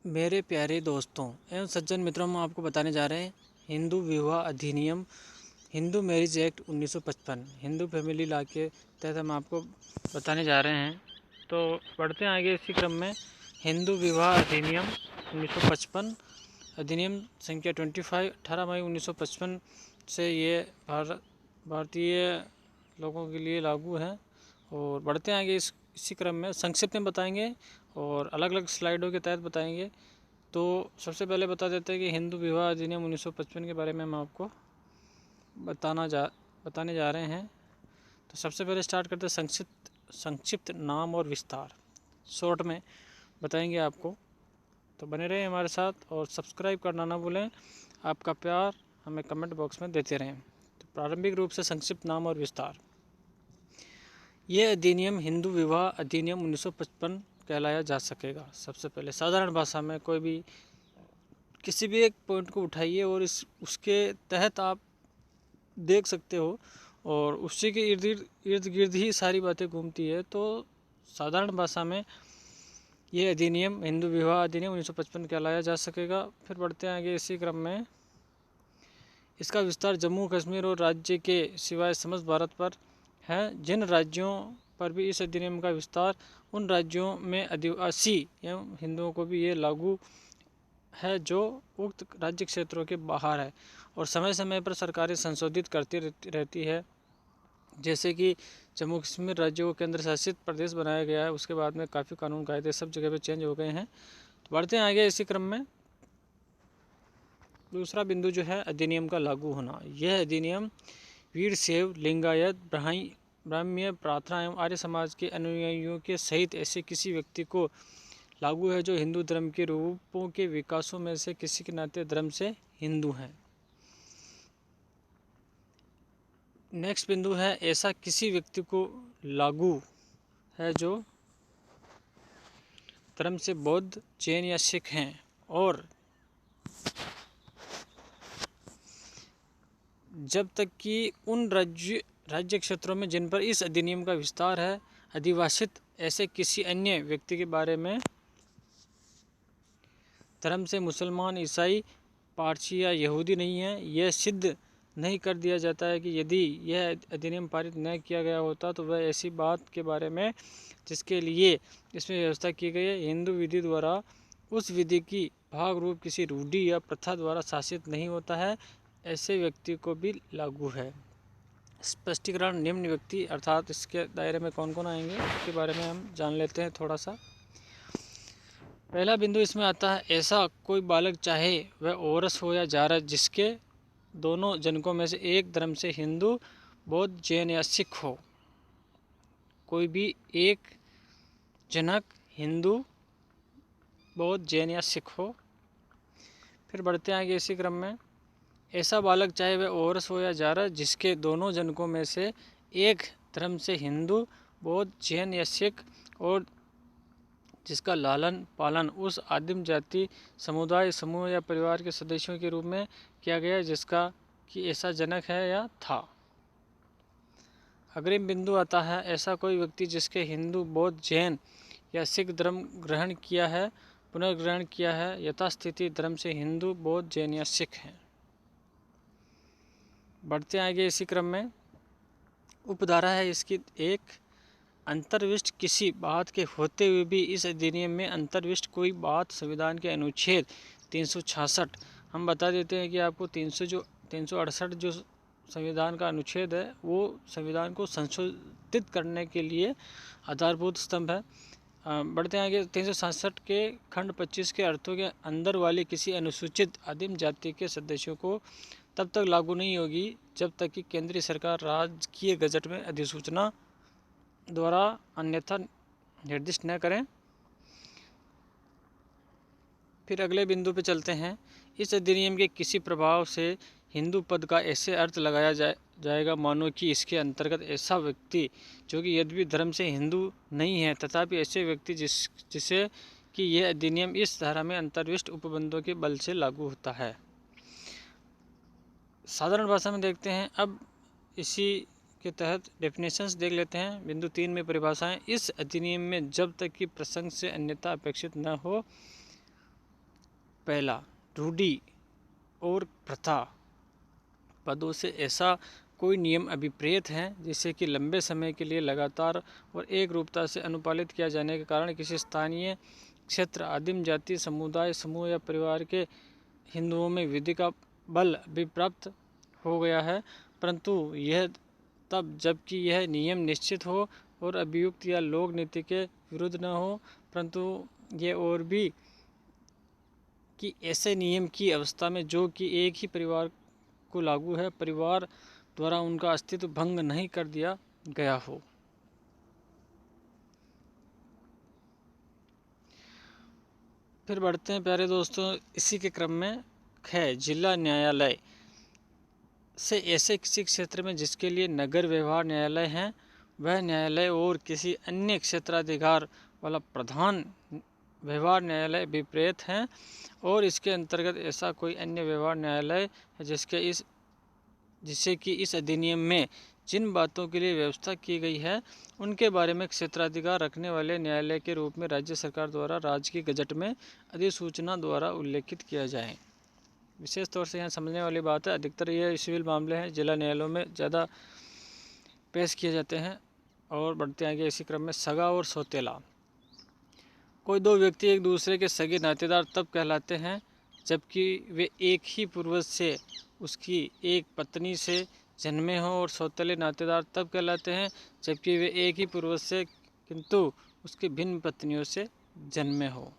मेरे प्यारे दोस्तों एवं सज्जन मित्रों, हम आपको बताने जा रहे हैं हिंदू विवाह अधिनियम, Hindu marriage act 1955, Hindu family law के तहत हम आपको बताने जा रहे हैं। तो बढ़ते हैं आगे इसी क्रम में। हिंदू विवाह अधिनियम 1955 अधिनियम संख्या 25 18 मई 1955 से ये भारतीय लोगों के लिए लागू है। और बढ़ते हैं आगे इसी क्रम में संक्षिप्त में बताएंगे और अलग अलग स्लाइडों के तहत बताएंगे। तो सबसे पहले बता देते हैं कि हिंदू विवाह अधिनियम 1955 के बारे में हम आपको बताने जा रहे हैं। तो सबसे पहले स्टार्ट करते हैं संक्षिप्त नाम और विस्तार, शॉर्ट में बताएंगे आपको। तो बने रहे हमारे साथ और सब्सक्राइब करना ना भूलें। आपका प्यार हमें कमेंट बॉक्स में देते रहें। तो प्रारंभिक रूप से संक्षिप्त नाम और विस्तार। ये अधिनियम हिंदू विवाह अधिनियम 1955 कहलाया जा सकेगा। सबसे पहले साधारण भाषा में कोई भी किसी भी एक पॉइंट को उठाइए और उसके तहत आप देख सकते हो और उसी के इर्द गिर्द ही सारी बातें घूमती है। तो साधारण भाषा में ये अधिनियम हिंदू विवाह अधिनियम 1955 कहलाया जा सकेगा। फिर बढ़ते हैं आगे इसी क्रम में। इसका विस्तार जम्मू कश्मीर और राज्य के सिवाय समस्त भारत पर है। जिन राज्यों पर भी इस अधिनियम का विस्तार, उन राज्यों में आदिवासी एवं हिंदुओं को भी ये लागू है जो उक्त राज्य क्षेत्रों के बाहर है। और समय समय पर सरकारें संशोधित करती रहती है। जैसे कि जम्मू कश्मीर राज्य को केंद्र शासित प्रदेश बनाया गया है, उसके बाद में काफ़ी कानून कायदे सब जगह पे चेंज हो गए हैं। तो बढ़ते हैं आगे इसी क्रम में। दूसरा बिंदु जो है अधिनियम का लागू होना। यह अधिनियम वीरशैव, लिंगायत, ब्राह्मण्य, प्रार्थना एवं आर्य समाज के अनुयायियों के सहित ऐसे किसी व्यक्ति को लागू है जो हिंदू धर्म के रूपों के विकासों में से किसी के नाते धर्म से हिंदू हैं। नेक्स्ट बिंदु है ऐसा किसी व्यक्ति को लागू है जो धर्म से बौद्ध, जैन या सिख हैं और जब तक कि उन राज्य क्षेत्रों में जिन पर इस अधिनियम का विस्तार है अधिवासित ऐसे किसी अन्य व्यक्ति के बारे में धर्म से मुसलमान, ईसाई, पारसी या यहूदी नहीं है। यह सिद्ध नहीं कर दिया जाता है कि यदि यह अधिनियम पारित न किया गया होता तो वह ऐसी बात के बारे में जिसके लिए इसमें व्यवस्था की गई है हिंदू विधि द्वारा उस विधि की भाग रूप किसी रूढ़ि या प्रथा द्वारा शासित नहीं होता है, ऐसे व्यक्ति को भी लागू है। स्पष्टीकरण निम्न व्यक्ति अर्थात इसके दायरे में कौन कौन आएंगे इसके बारे में हम जान लेते हैं थोड़ा सा। पहला बिंदु इसमें आता है ऐसा कोई बालक चाहे वह औरस हो या जारज जिसके दोनों जनकों में से एक धर्म से हिंदू, बौद्ध, जैन या सिख हो। कोई भी एक जनक हिंदू, बौद्ध, जैन या सिख हो। फिर बढ़ते आगे इसी क्रम में। ऐसा बालक चाहे वह औरस हो या जारज जिसके दोनों जनकों में से एक धर्म से हिंदू, बौद्ध, जैन या सिख और जिसका लालन पालन उस आदिम जाति, समुदाय, समूह या परिवार के सदस्यों के रूप में किया गया जिसका कि ऐसा जनक है या था। अग्रिम बिंदु आता है ऐसा कोई व्यक्ति जिसके हिंदू, बौद्ध, जैन या सिख धर्म ग्रहण किया है, पुनर्ग्रहण किया है, यथास्थिति धर्म से हिंदू, बौद्ध, जैन या सिख हैं। बढ़ते आगे इसी क्रम में। उपधारा है इसकी एक, अंतर्विष्ट किसी बात के होते हुए भी इस अधिनियम में अंतर्विष्ट कोई बात संविधान के अनुच्छेद 366, हम बता देते हैं कि आपको 368 जो संविधान का अनुच्छेद है वो संविधान को संशोधित करने के लिए आधारभूत स्तंभ है। बढ़ते हैं आगे। 367 के खंड 25 के अर्थों के अंदर वाली किसी अनुसूचित आदिम जाति के सदस्यों को तब तक लागू नहीं होगी जब तक कि केंद्रीय सरकार राजकीय गजट में अधिसूचना द्वारा अन्यथा निर्दिष्ट न करें। फिर अगले बिंदु पे चलते हैं। इस अधिनियम के किसी प्रभाव से हिंदू पद का ऐसे अर्थ लगाया जाएगा मानो कि इसके अंतर्गत ऐसा व्यक्ति जो कि यद्यपि धर्म से हिंदू नहीं है तथापि ऐसे व्यक्ति जिसे कि यह अधिनियम इस धारा में अंतर्विष्ट उपबंधों के बल से लागू होता है। साधारण भाषा में देखते हैं। अब इसी के तहत डेफिनेशंस देख लेते हैं। बिंदु 3 में परिभाषाएं। इस अधिनियम में जब तक कि प्रसंग से अन्यथा अपेक्षित न हो पहला, रूढ़ि और प्रथा पदों से ऐसा कोई नियम अभिप्रेत है जिससे कि लंबे समय के लिए लगातार और एक रूपता से अनुपालित किया जाने के कारण किसी स्थानीय क्षेत्र, आदिम जाति, समुदाय, समूह या परिवार के हिंदुओं में विधि का बल अभिप्राप्त हो गया है, परंतु यह तब जबकि यह नियम निश्चित हो और अभियुक्त या लोक नीति के विरुद्ध न हो, परंतु ये और भी कि ऐसे नियम की अवस्था में जो कि एक ही परिवार को लागू है, परिवार द्वारा उनका अस्तित्व भंग नहीं कर दिया गया हो। फिर बढ़ते हैं प्यारे दोस्तों, इसी के क्रम में है जिला न्यायालय से ऐसे किसी क्षेत्र में जिसके लिए नगर व्यवहार न्यायालय है, वह न्यायालय और किसी अन्य क्षेत्राधिकार वाला प्रधान व्यवहार न्यायालय विपरीत हैं और इसके अंतर्गत ऐसा कोई अन्य व्यवहार न्यायालय है जिससे कि इस अधिनियम में जिन बातों के लिए व्यवस्था की गई है उनके बारे में क्षेत्राधिकार रखने वाले न्यायालय के रूप में राज्य सरकार द्वारा राज्य की गजट में अधिसूचना द्वारा उल्लेखित किया जाए। विशेष तौर से यहाँ समझने वाली बात है, अधिकतर ये सिविल मामले हैं जिला न्यायालयों में ज़्यादा पेश किए जाते हैं। और बढ़ते आगे इसी क्रम में सगा और सौतेला। कोई दो व्यक्ति एक दूसरे के सगे नातेदार तब कहलाते हैं जबकि वे एक ही पूर्वज से उसकी एक पत्नी से जन्मे हों, और सौतेले नातेदार तब कहलाते हैं जबकि वे एक ही पूर्वज से किंतु उसकी भिन्न पत्नियों से जन्मे हों।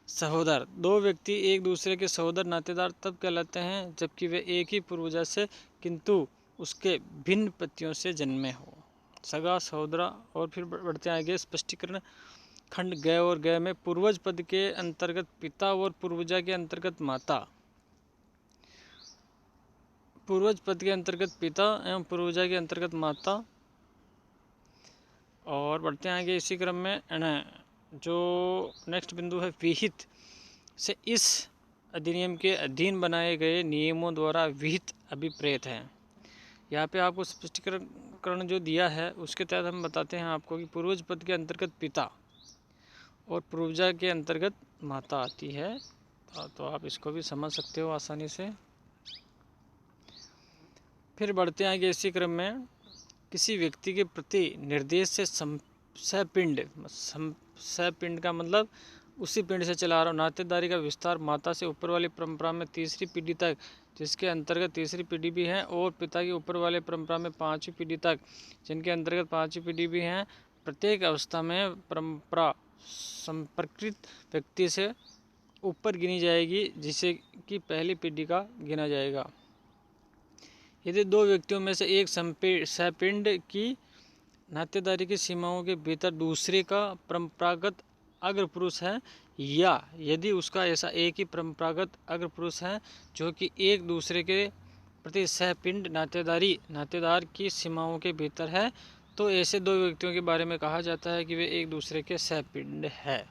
सहोदर, दो व्यक्ति एक दूसरे के सहोदर नातेदार तब कहलाते हैं जबकि वे एक ही पूर्वज से किंतु उसके भिन्न पतियों से जन्मे हो। सगा, सहोदरा। और फिर बढ़ते आगे स्पष्टीकरण खंड गय और गय में पूर्वज पद के अंतर्गत पिता और पूर्वजा के अंतर्गत माता, पूर्वज पद के अंतर्गत पिता एवं पूर्वजा के अंतर्गत माता। और बढ़ते आगे इसी क्रम में जो नेक्स्ट बिंदु है विहित से इस अधिनियम के अधीन बनाए गए नियमों द्वारा विहित अभिप्रेत है। यहाँ पे आपको स्पष्टीकरण जो दिया है उसके तहत हम बताते हैं आपको कि पूर्वज पद के अंतर्गत पिता और पूर्वजा के अंतर्गत माता आती है, तो आप इसको भी समझ सकते हो आसानी से। फिर बढ़ते आगे इसी क्रम में किसी व्यक्ति के प्रति निर्देश से सपिंड, सपिंड का मतलब उसी पिंड से चला रहा हूँ, नातेदारी का विस्तार माता से ऊपर वाली परंपरा में तीसरी पीढ़ी तक, जिसके अंतर्गत तीसरी पीढ़ी भी है, और पिता की ऊपर वाले परंपरा में पांचवी पीढ़ी तक, जिनके अंतर्गत पांचवी पीढ़ी भी है, प्रत्येक अवस्था में परंपरा संपर्कित व्यक्ति से ऊपर गिनी जाएगी जिसे कि पहली पीढ़ी का गिना जाएगा। यदि दो व्यक्तियों में से एक सपिंड की नातेदारी की सीमाओं के भीतर दूसरे का परंपरागत अग्र पुरुष है, या यदि उसका ऐसा एक ही परंपरागत अग्र पुरुष है जो कि एक दूसरे के प्रति सहपिंड नातेदार की सीमाओं के भीतर है, तो ऐसे दो व्यक्तियों के बारे में कहा जाता है कि वे एक दूसरे के सहपिंड है।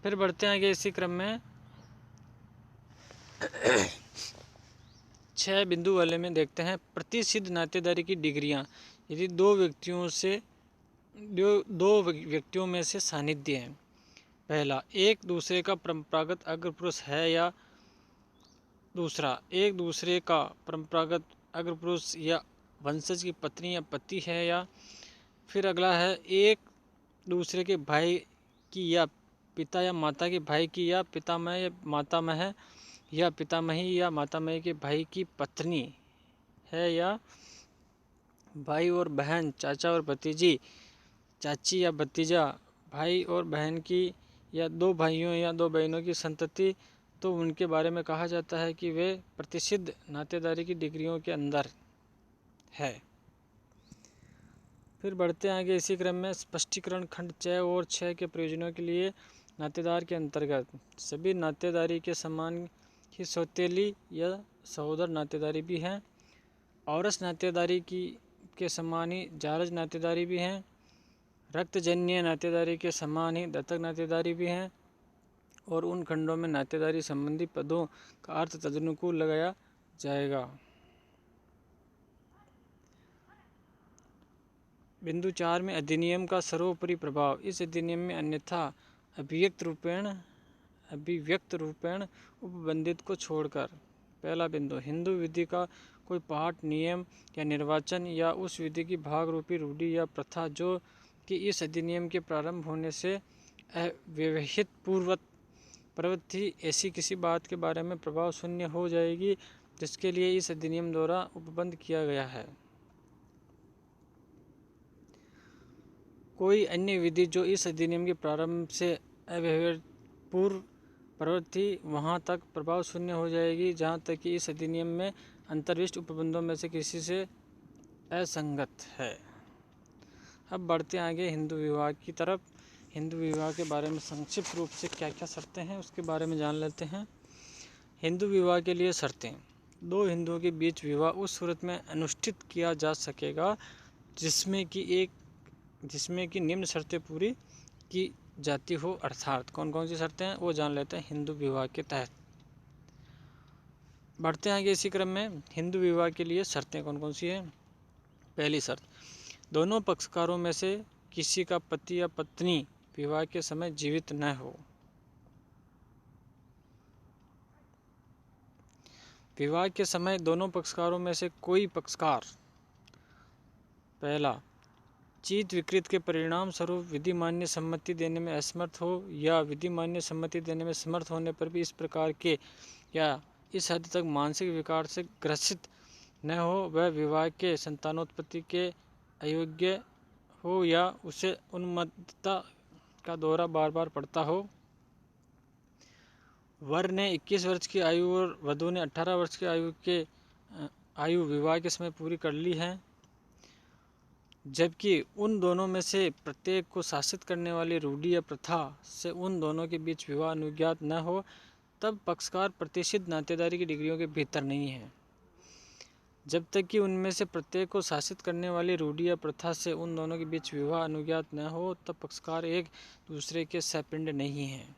फिर बढ़ते हैं आगे इसी क्रम में 6 बिंदु वाले में देखते हैं प्रतिसिद्ध नातेदारी की डिग्रियां। यदि दो व्यक्तियों में से सानिध्य है, पहला एक दूसरे का परंपरागत अग्र पुरुष है, या दूसरा एक दूसरे का परंपरागत अग्र पुरुष या वंशज की पत्नी या पति है, या फिर अगला है एक दूसरे के भाई की या पिता या माता के भाई की या पितामह या मातामह या पितामही या मातामही के भाई की पत्नी है, या भाई और बहन, चाचा और भतीजी, चाची या भतीजा, भाई और बहन की या दो भाइयों या दो बहनों की संतति, तो उनके बारे में कहा जाता है कि वे प्रतिसिद्ध नातेदारी की डिग्रियों के अंदर है। फिर बढ़ते आगे इसी क्रम में स्पष्टीकरण खंड 6 और 6 के प्रयोजनों के लिए नातेदार के अंतर्गत सभी नातेदारी के समान ही सौतेली या सहोदर नातेदारी भी है, औरस नातेदारी के समान ही जारज नातेदारी भी है, रक्तजन्य नातेदारी के समान ही दत्तक नातेदारी भी है, और उन खंडों में नातेदारी संबंधी पदों का अर्थ तदनुकूल लगाया जाएगा। बिंदु 4 में अधिनियम का सर्वोपरि प्रभाव। इस अधिनियम में अन्यथा अभिव्यक्त रूपेण अभिव्यक्त रूपेण उपबंधित को छोड़कर। पहला बिंदु, हिंदू विधि का कोई पाठ, नियम या निर्वाचन या उस विधि की भाग रूपी रूढ़ि या प्रथा जो कि इस अधिनियम के प्रारंभ होने से अव्यवहित प्रवृत्ति ऐसी किसी बात के बारे में प्रभाव शून्य हो जाएगी जिसके लिए इस अधिनियम द्वारा उपबंध किया गया है। कोई अन्य विधि जो इस अधिनियम के प्रारंभ से अव्यवहित पूर्व प्रवृत्ति वहाँ तक प्रभाव शून्य हो जाएगी जहाँ तक कि इस अधिनियम में अंतर्विष्ट उपबंधों में से किसी से असंगत है। अब बढ़ते आगे हिंदू विवाह की तरफ। हिंदू विवाह के बारे में संक्षिप्त रूप से क्या क्या शर्तें हैं उसके बारे में जान लेते हैं। हिंदू विवाह के लिए शर्तें। दो हिंदुओं के बीच विवाह उस सूरत में अनुष्ठित किया जा सकेगा जिसमें कि निम्न शर्तें पूरी की जाती हो। अर्थात कौन कौन सी शर्तें हैं वो जान लेते हैं हिंदू विवाह के तहत। बढ़ते हैं आगे इसी क्रम में। हिंदू विवाह के लिए शर्तें कौन कौन सी हैं। पहली शर्त, दोनों पक्षकारों में से किसी का पति या पत्नी विवाह के समय जीवित न हो। विवाह के समय दोनों पक्षकारों में से कोई पक्षकार पहला, चित विकृत के परिणाम स्वरूप विधि मान्य सम्मति देने में असमर्थ हो या विधि मान्य सम्मति देने में समर्थ होने पर भी इस प्रकार के या इस हद तक मानसिक विकार से ग्रसित न हो वह विवाह के संतानोत्पत्ति के अयोग्य हो या उसे उन्मत्तता का दौरा बार बार पड़ता हो। वर ने 21 वर्ष की आयु और वधू ने 18 वर्ष की आयु विवाह के समय पूरी कर ली है, जबकि उन दोनों में से प्रत्येक को शासित करने वाली रूढ़ि या प्रथा से उन दोनों के बीच विवाह अनुज्ञात न हो, तब पक्षकार प्रतिष्ठित नातेदारी की डिग्रियों के भीतर नहीं है। जब तक कि उनमें से प्रत्येक को शासित करने वाली रूढ़ि या प्रथा से उन दोनों के बीच विवाह अनुज्ञात न हो, तब पक्षकार एक दूसरे के सपिंड नहीं हैं।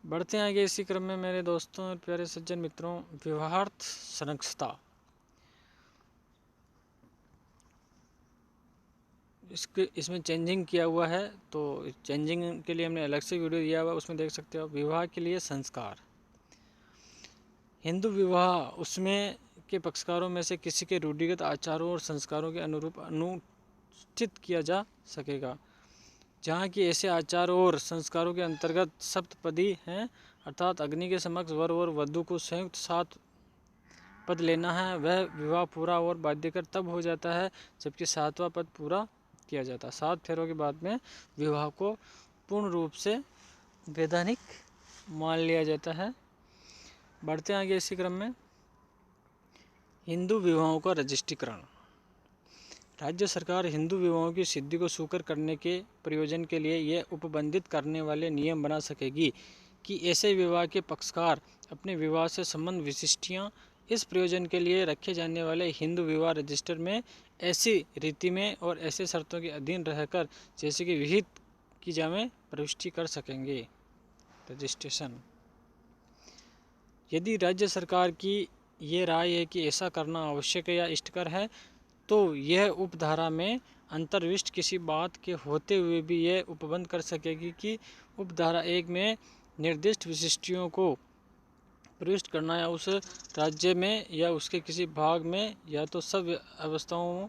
बढ़ते हैं आगे इसी क्रम में मेरे दोस्तों और प्यारे सज्जन मित्रों। विवाहार्थ संरक्षता, इसमें चेंजिंग किया हुआ है, तो चेंजिंग के लिए हमने अलग से वीडियो दिया हुआ, उसमें देख सकते हो। विवाह के लिए संस्कार, हिंदू विवाह उसमें के पक्षकारों में से किसी के रूढ़िगत आचारों और संस्कारों के अनुरूप अनुष्ठित किया जा सकेगा, जहाँ की ऐसे आचार और संस्कारों के अंतर्गत सप्तपदी हैं, अर्थात अग्नि के समक्ष वर और वधू को संयुक्त 7 पद लेना है। वह विवाह पूरा और बाध्यकर तब हो जाता है जबकि 7वां पद पूरा किया जाता है। 7 फेरों के बाद में विवाह को पूर्ण रूप से वैधानिक मान लिया जाता है। बढ़ते आगे इसी क्रम में। हिंदू विवाहों का रजिस्ट्रीकरण, राज्य सरकार हिंदू विवाहों की सिद्धि को सुकर करने के प्रयोजन के लिए यह उपबंधित करने वाले नियम बना सकेगी कि ऐसे विवाह के पक्षकार अपने विवाह से संबंध विशिष्टियाँ इस प्रयोजन के लिए रखे जाने वाले हिंदू विवाह रजिस्टर में ऐसी रीति में और ऐसे शर्तों के अधीन रहकर जैसे कि विहित की जामे प्रविष्टि कर सकेंगे। रजिस्ट्रेशन, यदि राज्य सरकार की ये राय है कि ऐसा करना आवश्यक या इष्टकर है, तो यह उपधारा में अंतर्विष्ट किसी बात के होते हुए भी यह उपबंध कर सकेगी कि उपधारा 1 में निर्दिष्ट विशिष्टियों को प्रविष्ट करना या उस राज्य में या उसके किसी भाग में या तो सब अवस्थाओं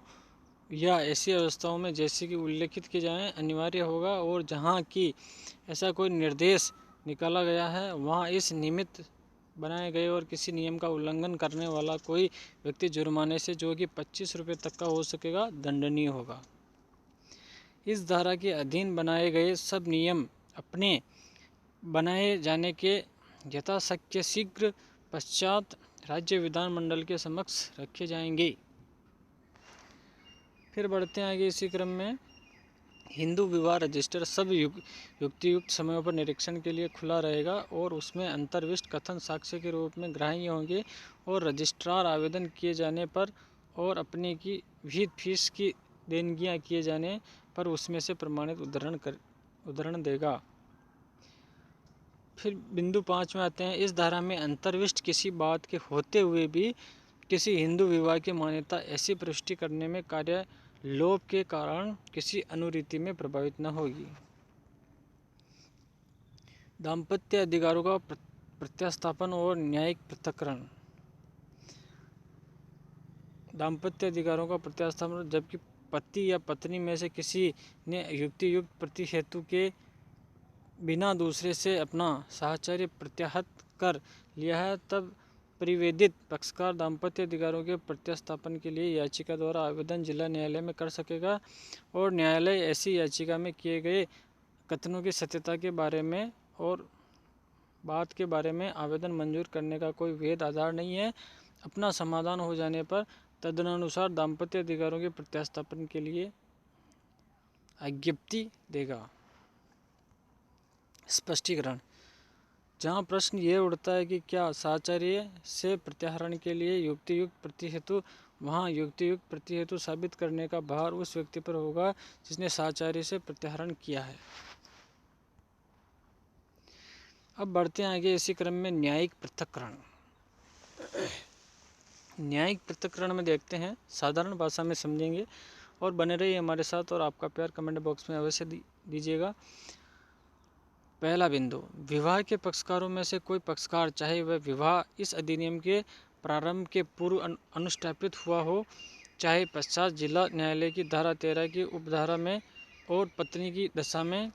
या ऐसी अवस्थाओं में जैसे कि उल्लेखित किए जाएं अनिवार्य होगा, और जहां की ऐसा कोई निर्देश निकाला गया है वहां इस निमित्त बनाए गए और किसी नियम का उल्लंघन करने वाला कोई व्यक्ति जुर्माने से जो कि 25 रुपये तक का हो सकेगा दंडनीय होगा। इस धारा के अधीन बनाए गए सब नियम अपने बनाए जाने के यथाशक्य शीघ्र पश्चात राज्य विधानमंडल के समक्ष रखे जाएंगे। फिर बढ़ते हैं आगे इसी क्रम में। हिंदू विवाह रजिस्टर सब युक्तियुक्त समयों पर निरीक्षण के लिए खुला रहेगा और उसमें अंतर्विष्ट कथन साक्ष्य के रूप में ग्राह्य होंगे, और रजिस्ट्रार आवेदन किए जाने पर और अपने की विहित फीस की देनगियां किए जाने पर उसमें से प्रमाणित उद्धरण देगा। फिर बिंदु 5 में आते हैं। इस धारा में अंतर्विष्ट किसी बात के होते हुए भी किसी हिंदू विवाह की मान्यता ऐसी प्रविष्टि करने में कार्य लोप के कारण किसी अनुरीति में प्रभावित न होगी। दाम्पत्य अधिकारों का प्रत्यास्थापन और न्यायिक पृथक्करण। दाम्पत्य अधिकारों का प्रत्यास्थापन जबकि पति या पत्नी में से किसी ने युक्तियुक्त प्रतिहेतु के बिना दूसरे से अपना साहचर्य प्रत्याहत कर लिया है, तब परिवेदित पक्षकार दाम्पत्य अधिकारों के प्रत्यास्थापन के लिए याचिका द्वारा आवेदन जिला न्यायालय में कर सकेगा और न्यायालय ऐसी याचिका में किए गए कथनों की सत्यता के बारे में और बात के बारे में आवेदन मंजूर करने का कोई वैध आधार नहीं है। अपना समाधान हो जाने पर तदनुसार दाम्पत्य अधिकारों के प्रत्यास्थापन के लिए आज्ञप्ति देगा। स्पष्टीकरण। जहाँ प्रश्न ये उठता है कि क्या साहचर्य से प्रत्याहरण के लिए युक्तियुक्त प्रतिहेतु, वहाँ युक्तियुक्त प्रतिहेतु साबित करने का भार उस व्यक्ति पर होगा जिसने साहचर्य से प्रत्याहरण किया है। अब बढ़ते हैं आगे इसी क्रम में न्यायिक पृथक्करण। न्यायिक पृथक्करण में देखते हैं, साधारण भाषा में समझेंगे और बने रहिए हमारे साथ और आपका प्यार कमेंट बॉक्स में अवश्य दीजिएगा। पहला बिंदु, विवाह के पक्षकारों में से कोई पक्षकार चाहे वह विवाह इस अधिनियम के प्रारंभ के पूर्व अनुष्ठापित हुआ हो, चाहे पश्चात जिला न्यायालय की धारा 13 की उपधारा में और पत्नी की दशा में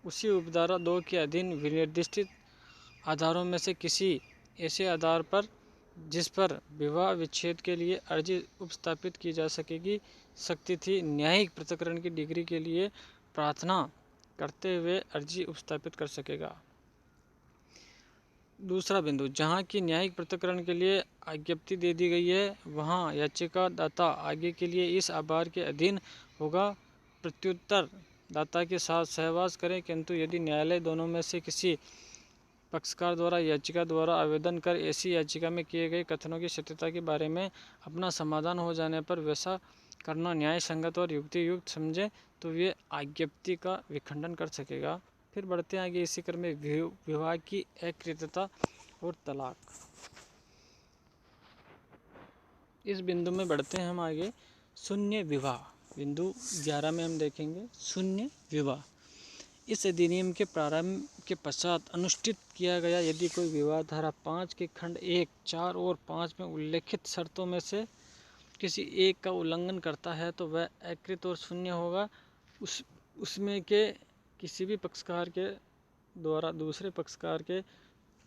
उसी उपधारा 2 के अधीन विनिर्दिष्ट आधारों में से किसी ऐसे आधार पर जिस पर विवाह विच्छेद के लिए अर्जी उपस्थापित की जा सकती थी, न्यायिक पृथक्करण की डिग्री के लिए प्रार्थना करते हुए अर्जी उपस्थापित कर सकेगा। दूसरा बिंदु, जहां की न्यायिक पृथक्करण के लिए आज्ञप्ति दे दी गई है, वहां याचिकादाता आगे के लिए इस आधार के अधीन होगा प्रत्युत्तर दाता के साथ सहवास करें, किंतु यदि न्यायालय दोनों में से किसी पक्षकार द्वारा याचिका द्वारा आवेदन कर ऐसी याचिका में किए गए कथनों की सत्यता के बारे में अपना समाधान हो जाने पर वैसा करना न्याय संगत और युक्तियुक्त समझे तो वे आज्ञप्ति का विखंडन कर सकेगा। फिर बढ़ते हैं आगे इसी क्रम में विवाह की अकृत्यता और तलाक। इस बिंदु में बढ़ते हैं हम आगे शून्य विवाह। बिंदु 11 में हम देखेंगे शून्य विवाह। इस अधिनियम के प्रारंभ के पश्चात अनुष्ठित किया गया यदि कोई विवाह धारा 5 के खंड 1, 4 और 5 में उल्लेखित शर्तों में से किसी एक का उल्लंघन करता है तो वह अकृत और शून्य होगा। उसमें के किसी भी पक्षकार के द्वारा दूसरे पक्षकार के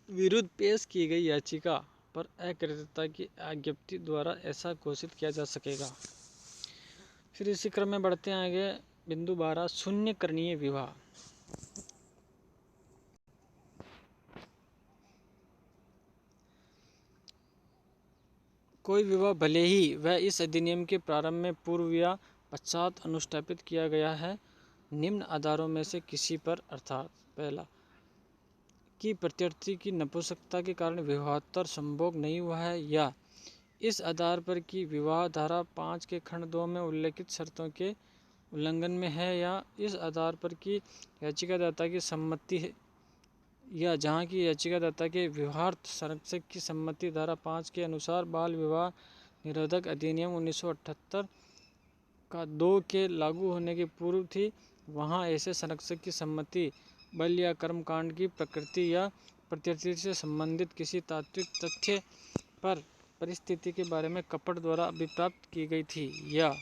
विरुद्ध पेश की गई याचिका पर अकृत्यता की आज्ञप्ति द्वारा ऐसा घोषित किया जा सकेगा। फिर इसी क्रम में बढ़ते हैं आगे बिंदु 12 शून्य करणीय विवाह। कोई विवाह भले ही वह इस अधिनियम के प्रारंभ में पूर्व या पश्चात अनुष्ठापित किया गया है, निम्न आधारों में से किसी पर अर्थात पहला कि प्रत्यर्थी की नपुंसकता के कारण विवाहोत्तर संभोग नहीं हुआ है, या इस आधार पर कि विवाह धारा 5 के खंड 2 में उल्लेखित शर्तों के उल्लंघन में है, या इस आधार पर कि याचिकादाता की सम्मति है, या जहाँ की याचिकादाता के विवाहार्थ संरक्षक की सम्मति धारा 5 के अनुसार बाल विवाह निरोधक अधिनियम 1978 का 2 के लागू होने के पूर्व थी, वहाँ ऐसे संरक्षक की सम्मति बल या कर्मकांड की प्रकृति या प्रत्यर्थी से संबंधित किसी तात्विक तथ्य पर परिस्थिति के बारे में कपट द्वारा अभिप्राप्त की गई थी, या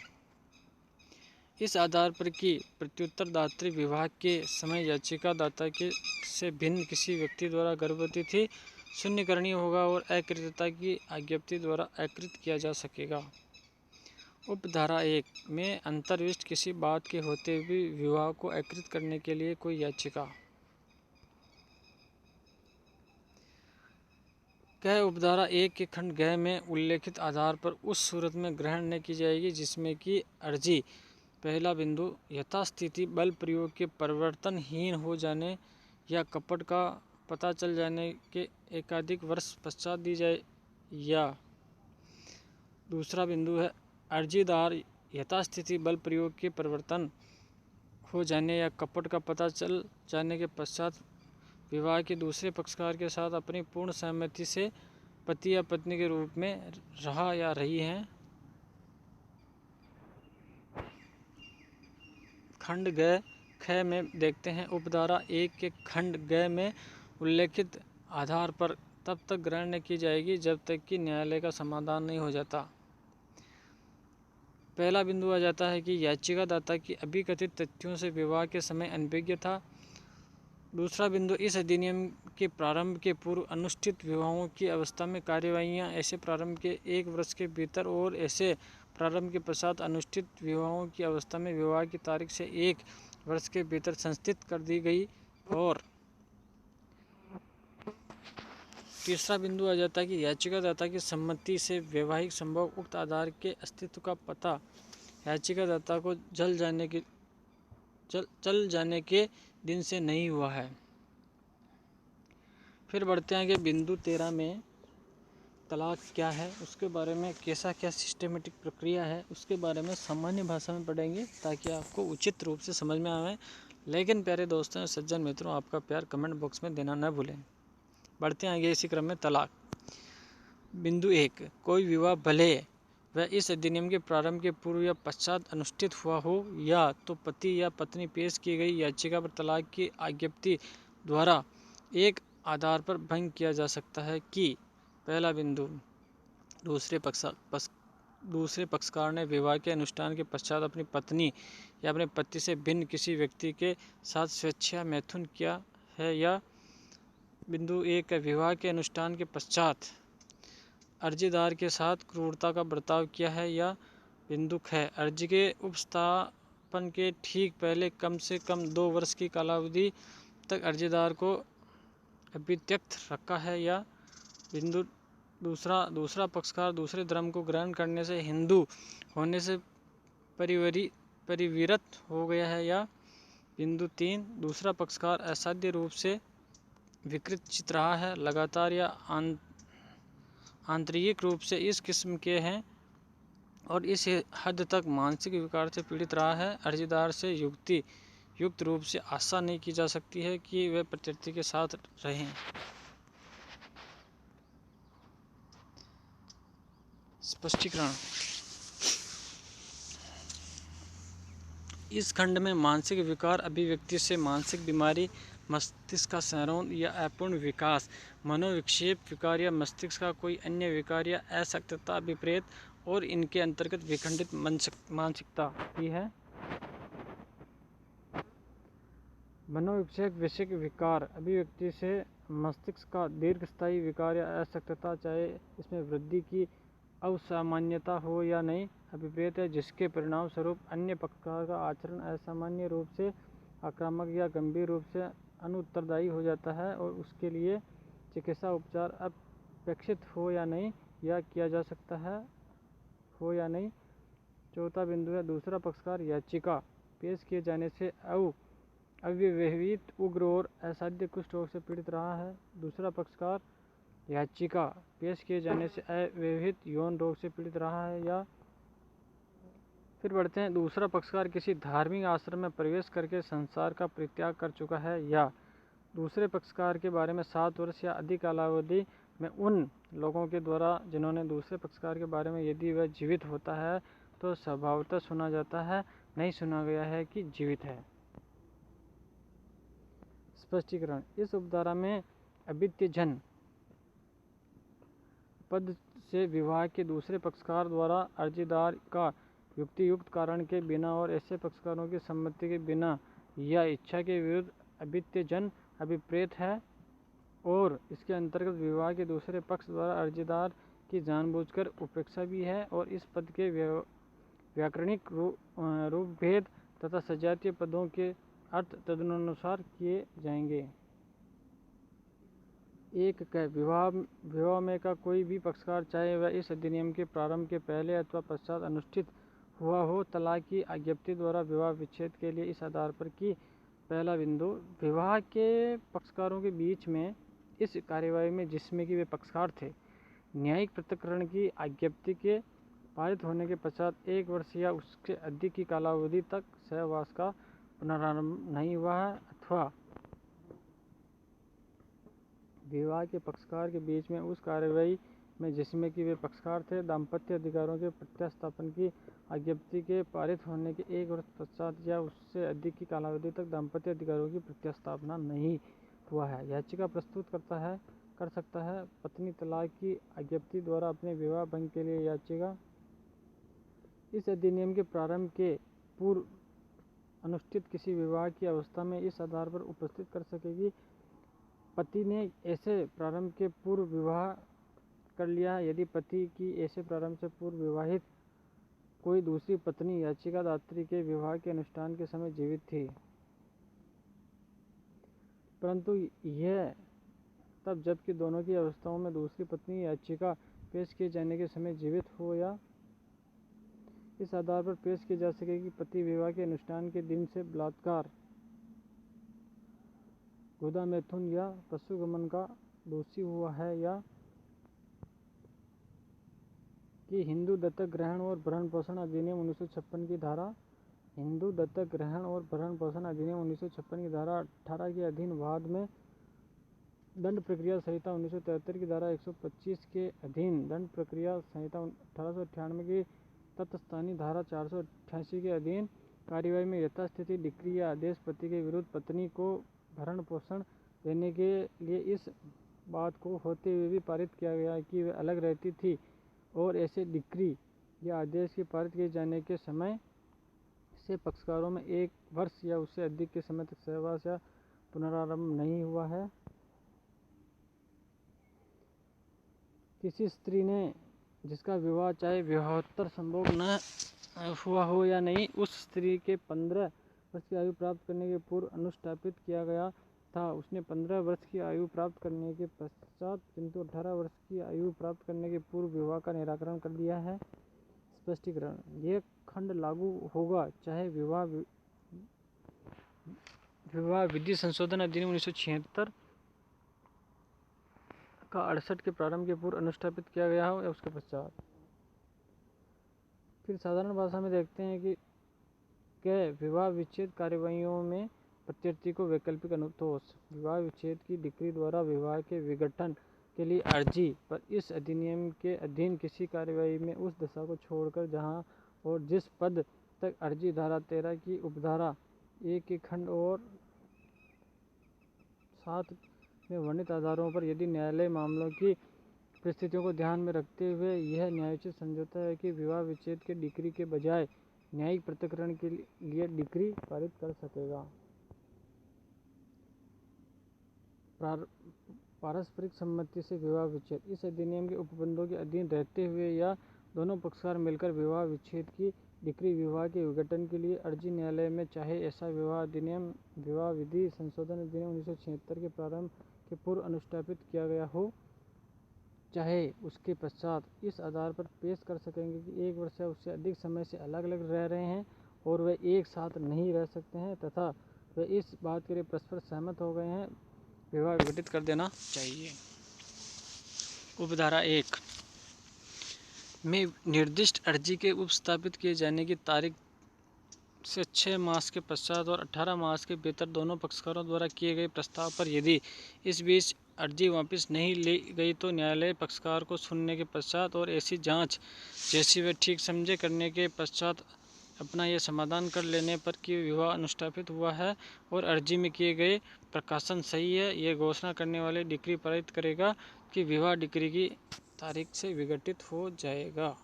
इस आधार पर कि प्रत्युत्तरदात्री विवाह के समय याचिकादाता के से भिन्न किसी व्यक्ति द्वारा गर्भवती थी, शून्यकरणीय होगा और अकृत्यता की आज्ञप्ति द्वारा अकृत किया जा सकेगा। उपधारा 1 में अंतर्विष्ट किसी बात के होते हुए विवाह को अकृत करने के लिए कोई याचिका कह उपधारा 1 के खंड ग में उल्लेखित आधार पर उस सूरत में ग्रहण न की जाएगी जिसमें कि अर्जी पहला बिंदु यथास्थिति बल प्रयोग के परिवर्तनहीन हो जाने या कपट का पता चल जाने के एकाधिक वर्ष पश्चात दी जाए, या दूसरा बिंदु है अर्जीदार यथास्थिति बल प्रयोग के परिवर्तन हो जाने या कपट का पता चल जाने के पश्चात विवाह के दूसरे पक्षकार के साथ अपनी पूर्ण सहमति से पति या पत्नी के रूप में रहा या रही हैं। खंड ग ख में देखते हैं, उपधारा 1 के खंड ग में उल्लेखित आधार पर तब तक ग्रहण नहीं की जाएगी जब तक कि न्यायालय का समाधान नहीं हो जाता। पहला बिंदु आ जाता है कि याचिका दाता की अभिकथित तथ्यों से विवाह के समय अनभिज्ञ था। दूसरा बिंदु, इस अधिनियम के प्रारंभ के पूर्व अनुष्ठित विवाहों की अवस्था में कार्यवाहियां ऐसे प्रारंभ के 1 वर्ष के भीतर और ऐसे प्रारंभ के पश्चात अनुष्ठित विवाहों की अवस्था में विवाह की तारीख से 1 वर्ष के भीतर संस्थित कर दी गई। और तीसरा बिंदु आ जाता है कि याचिकादाता की सम्मति से वैवाहिक संभोग उक्त आधार के अस्तित्व का पता याचिकादाता को चल जाने के दिन से नहीं हुआ है। फिर बढ़ते हैं कि बिंदु 13 में तलाक क्या है, उसके बारे में कैसा क्या सिस्टमेटिक प्रक्रिया है, उसके बारे में सामान्य भाषा में पढ़ेंगे ताकि आपको उचित रूप से समझ में आए। लेकिन प्यारे दोस्तों और सज्जन मित्रों, आपका प्यार कमेंट बॉक्स में देना न भूलें। बढ़ते हैं आगे इसी क्रम में तलाक। बिंदु 1, कोई विवाह भले वह इस अधिनियम के प्रारंभ के पूर्व या पश्चात अनुष्ठित हुआ हो या तो पति या पत्नी पेश की गई याचिका पर तलाक की आज्ञप्ति द्वारा एक आधार पर भंग किया जा सकता है कि पहला बिंदु, दूसरे पक्षकार ने विवाह के अनुष्ठान के पश्चात अपनी पत्नी या अपने पति से भिन्न किसी व्यक्ति के साथ स्वेच्छा मैथुन किया है, या बिंदु 1, विवाह के अनुष्ठान के पश्चात अर्जीदार के साथ क्रूरता का बर्ताव किया है, या बिंदु ख, अर्जी के उपस्थापन के ठीक पहले कम से कम 2 वर्ष की कालावधि तक अर्जीदार को अभित्यक्त रखा है, या बिंदु दूसरा पक्षकार दूसरे धर्म को ग्रहण करने से हिंदू होने से परिविरत हो गया है, या बिंदु 3, दूसरा पक्षकार असाध्य रूप से विकृत चित रहा है, लगातार या आंतरिक रूप से इस किस्म के हैं और इस हद तक मानसिक विकार से पीड़ित रहा है। अर्जीदार से युक्त रूप से आशा नहीं की जा सकती है कि वे प्रत्यर्थियों के साथ रहें। स्पष्टीकरण। इस खंड में मानसिक विकार अभिव्यक्ति से मानसिक बीमारी, मस्तिष्क का क्षरण या अपूर्ण विकास, मनोविक्षेप विकार या मस्तिष्क का कोई अन्य विकार या अशक्तता, विपरीत और इनके अंतर्गत विखंडित मानसिकता ही है। मनोविक्षेप विषयक विकार अभिव्यक्ति से मस्तिष्क का दीर्घस्थायी विकार या अशक्तता, चाहे इसमें वृद्धि की असामान्यता हो या नहीं, अभिप्रेत है, जिसके परिणाम स्वरूप अन्य पक्षकार का आचरण असामान्य रूप से आक्रामक या गंभीर रूप से अनुत्तरदायी हो जाता है और उसके लिए चिकित्सा उपचार अपेक्षित हो या नहीं, या किया जा सकता है हो या नहीं। चौथा बिंदु है, दूसरा पक्षकार याचिका पेश किए जाने से अविवाहित, उग्र और असाध्य कुष्ठ रोग से पीड़ित रहा है। दूसरा पक्षकार याचिका पेश किए जाने से अविवाहित यौन रोग से पीड़ित रहा है, या फिर बढ़ते हैं, दूसरा पक्षकार किसी धार्मिक आश्रम में प्रवेश करके संसार का परित्याग कर चुका है, या दूसरे पक्षकार के बारे में 7 वर्ष या अधिक कालावधि में उन लोगों के द्वारा जिन्होंने दूसरे पक्षकार के बारे में, यदि वह जीवित होता है तो स्वभावतः सुना जाता है, नहीं सुना गया है कि जीवित है। स्पष्टीकरण। इस उपधारा में अभित्यजन पद से विवाह के दूसरे पक्षकार द्वारा अर्जीदार का युक्तियुक्त कारण के बिना और ऐसे पक्षकारों की सम्मति के बिना या इच्छा के विरुद्ध अभित्यजन अभिप्रेत है, और इसके अंतर्गत विवाह के दूसरे पक्ष द्वारा अर्जीदार की जानबूझकर उपेक्षा भी है, और इस पद के व्याकरणिक रूप भेद तथा सजातीय पदों के अर्थ तदनुसार किए जाएंगे। 1 विवाह में का कोई भी पक्षकार, चाहे वह इस अधिनियम के प्रारंभ के पहले अथवा पश्चात अनुष्ठित हुआ हो, तलाक की आज्ञप्ति द्वारा विवाह विच्छेद के लिए इस आधार पर कि पहला बिंदु, विवाह के पक्षकारों के बीच में इस कार्यवाही में जिसमें कि वे पक्षकार थे, न्यायिक पृथक्करण की आज्ञप्ति के पारित होने के पश्चात 1 वर्ष या उससे अधिक की कालावधि तक सहवास का पुनरारंभ नहीं हुआ है, अथवा विवाह के पक्षकार के बीच में उस कार्यवाही में जिसमें कि वे पक्षकार थे, दाम्पत्य अधिकारों के प्रत्यास्थापन की आज्ञप्ति के पारित होने के 1 वर्ष पश्चात या उससे अधिक की कालावधि तक दाम्पत्य अधिकारों की प्रत्यास्थापना नहीं हुआ है। याचिका प्रस्तुत कर सकता है। पत्नी तलाक की आज्ञप्ति द्वारा अपने विवाह भंग के लिए याचिका इस अधिनियम के प्रारंभ के पूर्व अनुष्ठित किसी विवाह की अवस्था में इस आधार पर उपस्थित कर सकेगी पति ने ऐसे प्रारंभ के पूर्व विवाह कर लिया। यदि पति की ऐसे प्रारंभ से पूर्व विवाहित कोई दूसरी पत्नी याचिकादात्री के विवाह के अनुष्ठान के समय जीवित थी, परंतु यह तब जबकि दोनों की अवस्थाओं में दूसरी पत्नी याचिका पेश किए जाने के समय जीवित हो, या इस आधार पर पेश की जा सके कि पति विवाह के अनुष्ठान के दिन से बलात्कार, गुदा मैथुन या पशुगमन का दोषी हुआ है, या कि हिंदू दत्तक ग्रहण और भरण पोषण अधिनियम 1956 की धारा हिंदू दत्तक ग्रहण और भरण पोषण अधिनियम 1956 की धारा 18 के अधीन वाद में दंड प्रक्रिया संहिता 1973 की धारा 125 के अधीन दंड प्रक्रिया संहिता 1898 की तत्स्थानी धारा 488 के अधीन कार्यवाही में यथास्थिति डिक्री या आदेश पति के विरुद्ध पत्नी को भरण पोषण देने के लिए इस बात को होते हुए भी पारित किया गया कि वे अलग रहती थी, और ऐसे डिक्री या आदेश के पारित किए जाने के समय से पक्षकारों में 1 वर्ष या उससे अधिक के समय तक सहवास या पुनरारंभ नहीं हुआ है। किसी स्त्री ने जिसका विवाह चाहे विवाहोत्तर संभोग न हुआ हो या नहीं, उस स्त्री के 15 वर्ष की आयु प्राप्त करने के पूर्व अनुष्ठापित किया गया था, उसने 15 वर्ष की आयु प्राप्त करने के पश्चात किंतु 18 वर्ष की आयु प्राप्त करने के पूर्व विवाह का निराकरण कर दिया है। स्पष्टीकरण: यह खंड लागू होगा चाहे विवाह विधि संशोधन अधिनियम 1976 का 68 के प्रारंभ के पूर्व अनुष्ठापित किया गया हो या उसके पश्चात। फिर साधारण भाषा में देखते हैं कि विवाह विच्छेद कार्यवाहियों में प्रत्यर्थी को वैकल्पिक अनुतोष विवाह विच्छेद की डिक्री द्वारा विवाह के विघटन के लिए अर्जी पर इस अधिनियम के अधीन किसी कार्यवाही में उस दशा को छोड़कर जहां और जिस पद तक अर्जी धारा 13 की उपधारा 1 के खंड और 7 में वर्णित आधारों पर यदि न्यायालय मामलों की परिस्थितियों को ध्यान में रखते हुए यह न्यायोचित समझौता है कि विवाह विच्छेद के डिक्री के बजाय न्यायिक पृथक्करण के लिए डिक्री पारित कर सकेगा। पारस्परिक सम्मति से विवाह विच्छेद: इस अधिनियम के उपबंधों के अधीन रहते हुए या दोनों पक्षकार मिलकर विवाह विच्छेद की डिक्री विवाह के विघटन के लिए अर्जी न्यायालय में, चाहे ऐसा विवाह अधिनियम विवाह विधि संशोधन अधिनियम 1976 के प्रारंभ के पूर्व अनुष्ठापित किया गया हो चाहे उसके पश्चात, इस आधार पर पेश कर सकेंगे कि 1 वर्ष या उससे अधिक समय से अलग अलग रह रहे हैं और वे एक साथ नहीं रह सकते हैं तथा वे इस बात के लिए परस्पर सहमत हो गए हैं, विवाह विघटित कर देना चाहिए। उपधारा 1 में निर्दिष्ट अर्जी के उपस्थापित किए जाने की तारीख से 6 मास के पश्चात और 18 मास के भीतर दोनों पक्षकारों द्वारा किए गए प्रस्ताव पर यदि इस बीच अर्जी वापस नहीं ली गई तो न्यायालय पक्षकार को सुनने के पश्चात और ऐसी जांच जैसी वे ठीक समझे करने के पश्चात अपना यह समाधान कर लेने पर कि विवाह अनुष्ठापित हुआ है और अर्जी में किए गए प्रकाशन सही है, यह घोषणा करने वाले डिक्री पारित करेगा कि विवाह डिक्री की तारीख से विघटित हो जाएगा।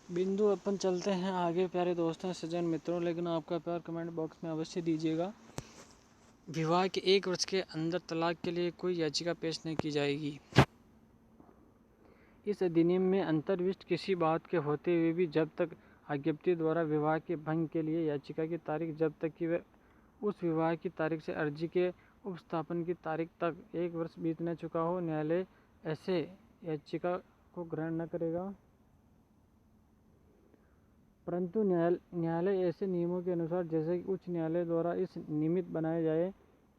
बिंदु अपन चलते हैं आगे प्यारे दोस्तों, सज्जन मित्रों, लेकिन आपका प्यार कमेंट बॉक्स में अवश्य दीजिएगा। विवाह के 1 वर्ष के अंदर तलाक के लिए कोई याचिका पेश नहीं की जाएगी। इस अधिनियम में अंतर्विष्ट किसी बात के होते हुए भी जब तक आज्ञप्ति द्वारा विवाह के भंग के लिए याचिका की तारीख जब तक कि वह उस विवाह की तारीख से अर्जी के उपस्थापन की तारीख तक 1 वर्ष बीत न चुका हो, न्यायालय ऐसे याचिका को ग्रहण न करेगा। परंतु न्यायालय ऐसे नियमों के अनुसार जैसे कि उच्च न्यायालय द्वारा इस निमित्त बनाए जाए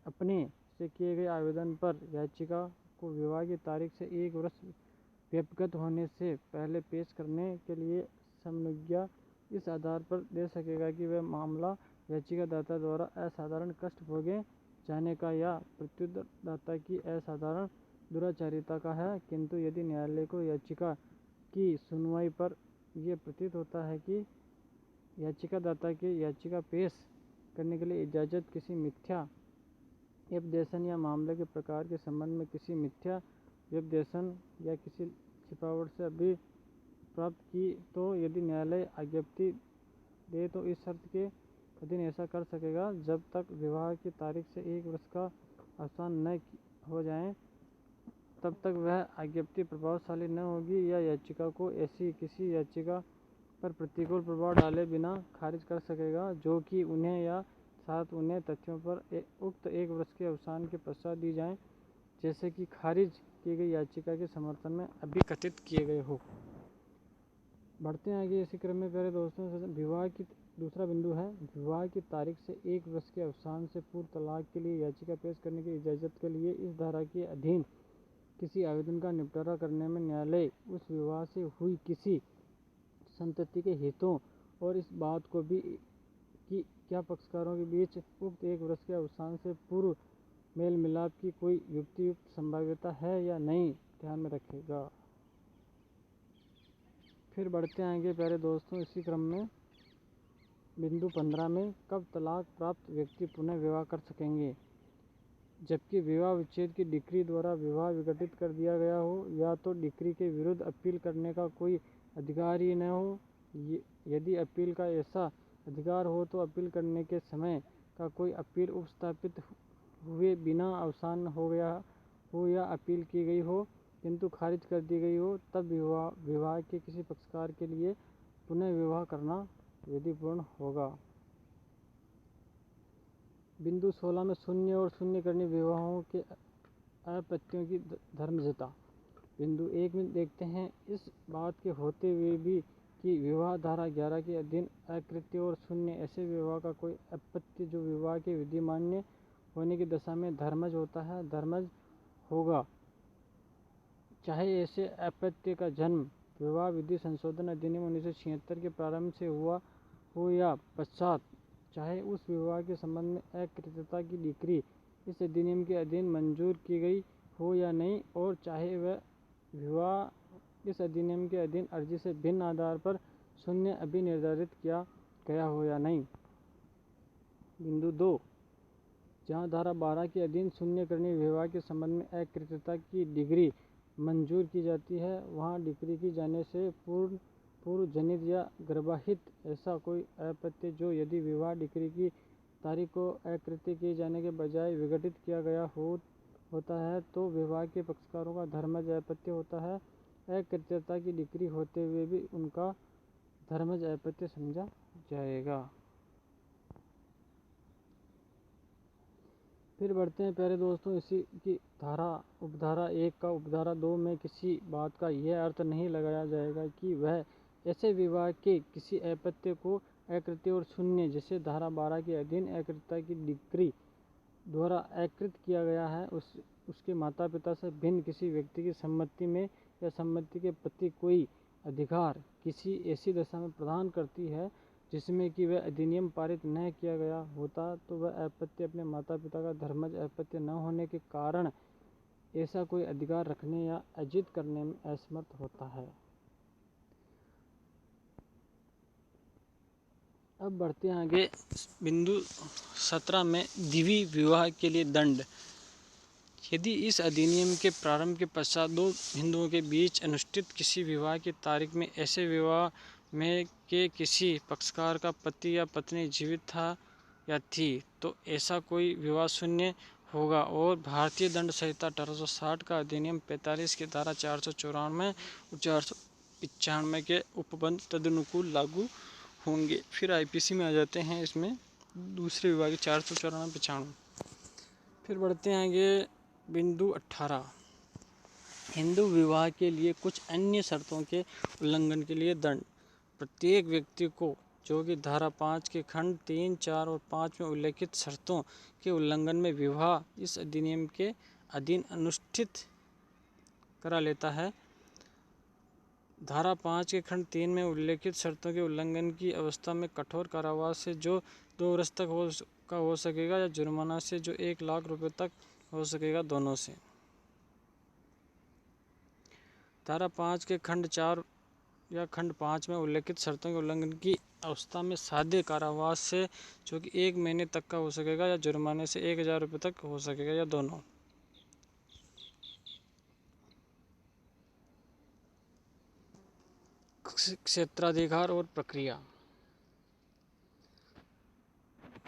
अपने से किए गए आवेदन पर याचिका को विवाह की तारीख से 1 वर्ष व्यपगत होने से पहले पेश करने के लिए समनुज्ञा इस आधार पर दे सकेगा कि वह मामला याचिकादाता द्वारा असाधारण कष्ट भोगे जाने का या प्रत्युत्तरदाता की असाधारण दुराचारिता का है। किंतु यदि न्यायालय को याचिका की सुनवाई पर यह प्रतीत होता है कि याचिकादाता की याचिका पेश करने के लिए इजाज़त किसी मिथ्या व्यपदेशन या मामले के प्रकार के संबंध में किसी मिथ्या व्यपदेशन या किसी छिपावट से अभी प्राप्त की, तो यदि न्यायालय आज्ञप्ति दे तो इस शर्त के अधीन ऐसा कर सकेगा जब तक विवाह की तारीख से 1 वर्ष का अवसान न हो जाए तब तक वह आज्ञप्ति प्रभावशाली न होगी, या याचिका को ऐसी किसी याचिका पर प्रतिकूल प्रभाव डाले बिना खारिज कर सकेगा जो कि उन्हें या साथ उन्हें तथ्यों पर उक्त 1 वर्ष के अवसान के पश्चात दी जाए, जैसे कि खारिज की गई याचिका के समर्थन में अभी कथित किए गए हो। बढ़ते हैं आगे इसी क्रम में प्यारे दोस्तों, विवाह की दूसरा बिंदु है विवाह की तारीख से 1 वर्ष के अवसान से पूर्व तलाक के लिए याचिका पेश करने की इजाज़त के लिए इस धारा के अधीन किसी आवेदन का निपटारा करने में न्यायालय उस विवाह से हुई किसी संतति के हितों और इस बात को भी कि क्या पक्षकारों के बीच उक्त 1 वर्ष के अवसान से पूर्व मेल मिलाप की कोई युक्तियुक्त संभाव्यता है या नहीं ध्यान में रखेगा। फिर बढ़ते आएंगे प्यारे दोस्तों इसी क्रम में बिंदु 15 में कब तलाक प्राप्त व्यक्ति पुनः विवाह कर सकेंगे। जबकि विवाह विच्छेद की डिक्री द्वारा विवाह विघटित कर दिया गया हो या तो डिक्री के विरुद्ध अपील करने का कोई अधिकार ही न हो। यदि अपील का ऐसा अधिकार हो तो अपील करने के समय का कोई अपील उपस्थापित हुए बिना अवसान हो गया हो या अपील की गई हो किंतु खारिज कर दी गई हो, तब विवाह के किसी पक्षकार के लिए पुनः विवाह करना विधिपूर्ण होगा। बिंदु 16 में शून्य और शून्यकर्णी विवाहों के अपत्यों की धर्मजता। बिंदु 1 में देखते हैं इस बात के होते हुए भी कि विवाह धारा 11 के अधीन अकृत्य और शून्य ऐसे विवाह का कोई अपत्य जो विवाह के विधिमान्य होने की दशा में धर्मज होता है धर्मज होगा, चाहे ऐसे अपत्य का जन्म विवाह विधि संशोधन अधिनियम 1976 के प्रारंभ से हुआ हो या पश्चात, चाहे उस विवाह के संबंध में अकृत्यता की डिक्री इस अधिनियम के अधीन मंजूर की गई हो या नहीं, और चाहे वह विवाह इस अधिनियम के अधीन अर्जी से भिन्न आधार पर शून्य अभी निर्धारित किया गया हो या नहीं। बिंदु 2 जहाँ धारा 12 के अधीन शून्यकर्णी विवाह के संबंध में अकृत्यता की डिग्री मंजूर की जाती है, वहाँ डिक्री की जाने से पूर्व जनित या गर्भाहित ऐसा कोई अपत्य जो यदि विवाह डिक्री की तारीख को अकृत्य किए जाने के बजाय विघटित किया गया होता है तो विवाह के पक्षकारों का धर्मज अपत्य होता है। अकृत्यता की डिक्री होते हुए भी उनका धर्मज अपत्य समझा जाएगा। फिर बढ़ते हैं प्यारे दोस्तों इसी की उपधारा 1 का उपधारा 2 में किसी बात का यह अर्थ नहीं लगाया जाएगा कि वह ऐसे विवाह के किसी अपत्य को अकृत्य और शून्य जैसे धारा 12 के अधीन अकृत्यता की डिक्री द्वारा अकृत किया गया है उसके माता पिता से भिन्न किसी व्यक्ति की सम्मति में या सम्मति के प्रति कोई अधिकार किसी ऐसी दशा में प्रदान करती है जिसमें कि वह अधिनियम पारित न किया गया होता, तो वह अपत्य अपने माता पिता का धर्मज अपत्य न होने के कारण ऐसा कोई अधिकार रखने या अर्जित करने में असमर्थ होता है। अब बढ़ते हैं आगे बिंदु 17 में द्विवीय विवाह के लिए दंड। यदि इस अधिनियम के प्रारंभ के पश्चात दो हिंदुओं के बीच अनुष्ठित किसी विवाह की तारीख में ऐसे विवाह में के किसी पक्षकार का पति या पत्नी जीवित था या थी, तो ऐसा कोई विवाह शून्य होगा और भारतीय दंड संहिता 1860 का अधिनियम 45 की धारा 494 और 495 के उपबंध तदनुकूल लागू होंगे। फिर आईपीसी में आ जाते हैं इसमें दूसरे विवाह के 494-95। फिर बढ़ते हैं आगे बिंदु 18 हिंदू विवाह के लिए कुछ अन्य शर्तों के उल्लंघन के लिए दंड। प्रत्येक व्यक्ति को जो कि धारा 5 के खंड 3, 4 और 5 में उल्लेखित शर्तों के उल्लंघन में विवाह इस अधिनियम के अधीन अनुष्ठित करा लेता है। धारा 5 के खंड 3 में उल्लेखित शर्तों के उल्लंघन की अवस्था में कठोर कारावास से जो 2 वर्ष तक हो सकेगा, या जुर्माना से जो 1 लाख रुपए तक हो सकेगा, दोनों से। धारा 5 के खंड 4 या खंड 5 में उल्लेखित शर्तों के उल्लंघन की अवस्था में साध्य कारावास से जो कि 1 महीने तक का हो सकेगा, या जुर्माने से 1000 रुपये तक हो सकेगा, या दोनों। क्षेत्राधिकार और प्रक्रिया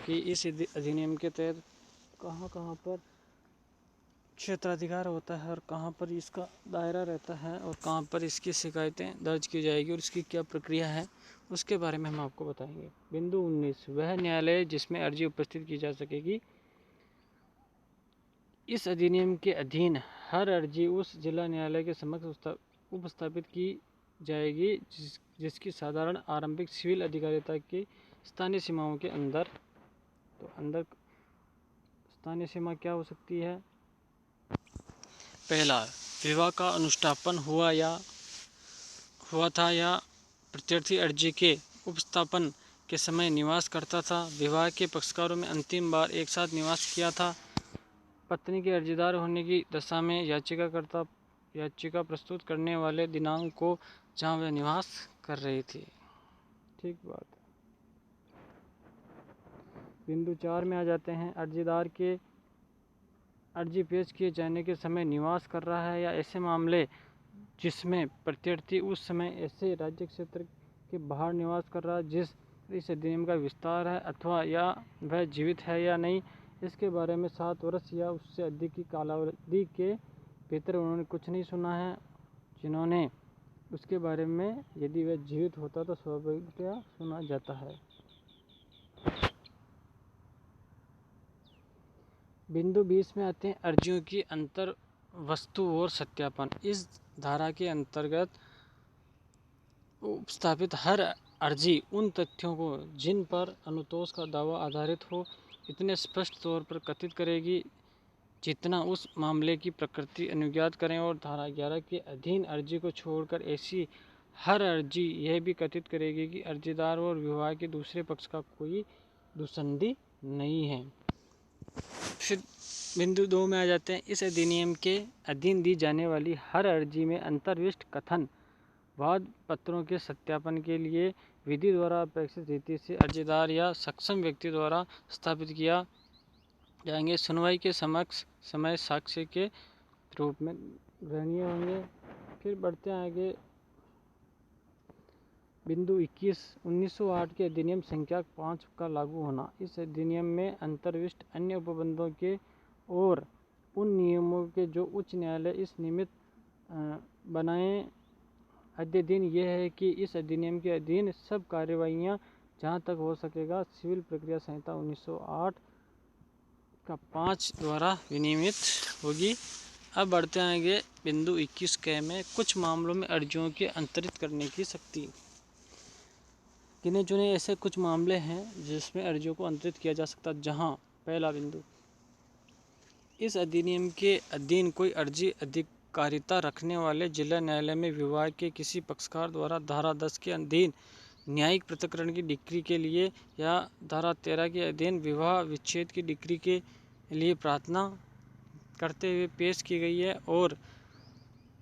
कि इस अधिनियम के तहत कहाँ पर क्षेत्राधिकार होता है और कहाँ पर इसका दायरा रहता है और कहाँ पर इसकी शिकायतें दर्ज की जाएगी और इसकी क्या प्रक्रिया है, उसके बारे में हम आपको बताएंगे। बिंदु 19, वह न्यायालय जिसमें अर्जी उपस्थित की जा सकेगी। इस अधिनियम के अधीन हर अर्जी उस जिला न्यायालय के समक्ष उपस्थापित की जाएगी जिसकी साधारण आरंभिक सिविल अधिकारिता की स्थानीय सीमाओं के अंदर। तो अंदर स्थानीय सीमा क्या हो सकती है? पहला, विवाह का अनुष्ठापन हुआ था या प्रत्यर्थी अर्जी के उपस्थापन के समय निवास करता था। विवाह के पक्षकारों में अंतिम बार एक साथ निवास किया था। पत्नी के अर्जीदार होने की दशा में याचिका प्रस्तुत करने वाले दिनांक को जहां वह निवास कर रही थी। ठीक बात। बिंदु 4 में आ जाते हैं। अर्जीदार के अर्जी पेश किए जाने के समय निवास कर रहा है या ऐसे मामले जिसमें प्रत्यर्थी उस समय ऐसे राज्य क्षेत्र के बाहर निवास कर रहा है जिस इस अधिनियम का विस्तार है, अथवा या वह जीवित है या नहीं, इसके बारे में 7 वर्ष या उससे अधिक की कालावधि के भीतर उन्होंने कुछ नहीं सुना है। जिन्होंने उसके बारे में यदि वह जीवित होता तो स्वाभाविकतया सुना जाता है। बिंदु 20 में आते हैं अर्जियों की अंतर वस्तु और सत्यापन। इस धारा के अंतर्गत उपस्थापित हर अर्जी उन तथ्यों को जिन पर अनुतोष का दावा आधारित हो इतने स्पष्ट तौर पर कथित करेगी जितना उस मामले की प्रकृति अनुज्ञात करें, और धारा 11 के अधीन अर्जी को छोड़कर ऐसी हर अर्जी यह भी कथित करेगी कि अर्जीदार और विवाह के दूसरे पक्ष का कोई दुसंधि नहीं है। फिर बिंदु 2 में आ जाते हैं। इस अधिनियम के अधीन दी जाने वाली हर अर्जी में अंतर्विष्ट कथन वाद पत्रों के सत्यापन के लिए विधि द्वारा अपेक्षित रीति से अर्जीदार या सक्षम व्यक्ति द्वारा स्थापित किया जाएंगे। सुनवाई के समय साक्ष्य के रूप में ग्रहणीय होंगे। फिर बढ़ते हैं आगे। बिंदु 21, 1908 के अधिनियम संख्या 5 का लागू होना। इस अधिनियम में अंतर्विष्ट अन्य उपबंधों के और उन नियमों के जो उच्च न्यायालय इस निमित्त बनाए अध्ययन यह है कि इस अधिनियम के अधीन सब कार्रवाइयाँ जहाँ तक हो सकेगा सिविल प्रक्रिया संहिता 1908 का 5 द्वारा विनियमित होगी। अब बढ़ते आएंगे बिंदु 21 के में कुछ मामलों में अर्जियों के अंतरित करने की शक्ति। गिने चुने ऐसे कुछ मामले हैं जिसमें अर्जियों को अंतरित किया जा सकता है। जहाँ पहला बिंदु, इस अधिनियम के अधीन कोई अर्जी अधिकारिता रखने वाले जिला न्यायालय में विवाह के किसी पक्षकार द्वारा धारा 10 के अधीन न्यायिक पृथक्करण की डिक्री के लिए या धारा 13 के अधीन विवाह विच्छेद की डिक्री के लिए प्रार्थना करते हुए पेश की गई है, और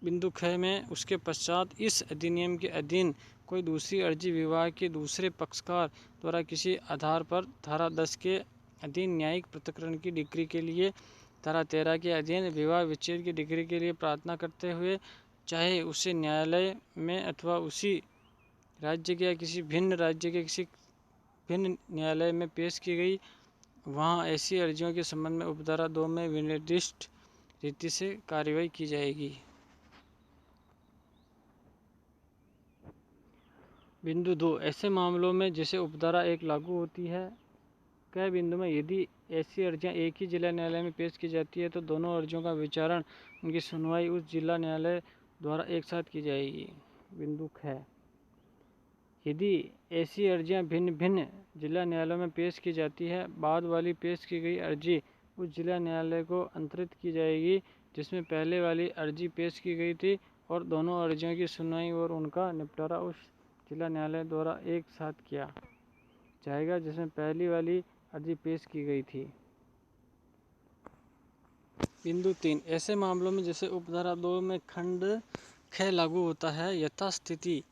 बिंदु ख में उसके पश्चात इस अधिनियम के अधीन कोई दूसरी अर्जी विवाह के दूसरे पक्षकार द्वारा किसी आधार पर धारा 10 के अधीन न्यायिक पृथक्करण की डिक्री के लिए धारा 13 के अधीन विवाह विच्छेद की डिक्री के लिए प्रार्थना करते हुए चाहे उसे न्यायालय में अथवा उसी राज्य के या किसी भिन्न राज्य के किसी भिन्न न्यायालय में पेश की गई, वहाँ ऐसी अर्जियों के संबंध में उपधारा 2 में विनिर्दिष्ट रीति से कार्रवाई की जाएगी। बिंदु 2, ऐसे मामलों में जिसे उपधारा 1 लागू होती है। कई बिंदु में यदि ऐसी अर्जियां एक ही जिला न्यायालय में पेश की जाती है तो दोनों अर्जियों का विचारण उनकी सुनवाई उस जिला न्यायालय द्वारा एक साथ की जाएगी। बिंदु ख, यदि ऐसी अर्जियां भिन्न भिन्न जिला न्यायालयों में पेश की जाती है, बाद वाली पेश की गई अर्जी उस जिला न्यायालय को अंतरित की जाएगी जिसमें पहले वाली अर्जी पेश की गई थी, और दोनों अर्जियों की सुनवाई और उनका निपटारा उस जिला न्यायालय द्वारा एक साथ किया जाएगा जिसमें पहली वाली अर्जी पेश की गई थी। बिंदु 3, ऐसे मामलों में जैसे उपधारा 2 में खंड ख लागू होता है, यथास्थिति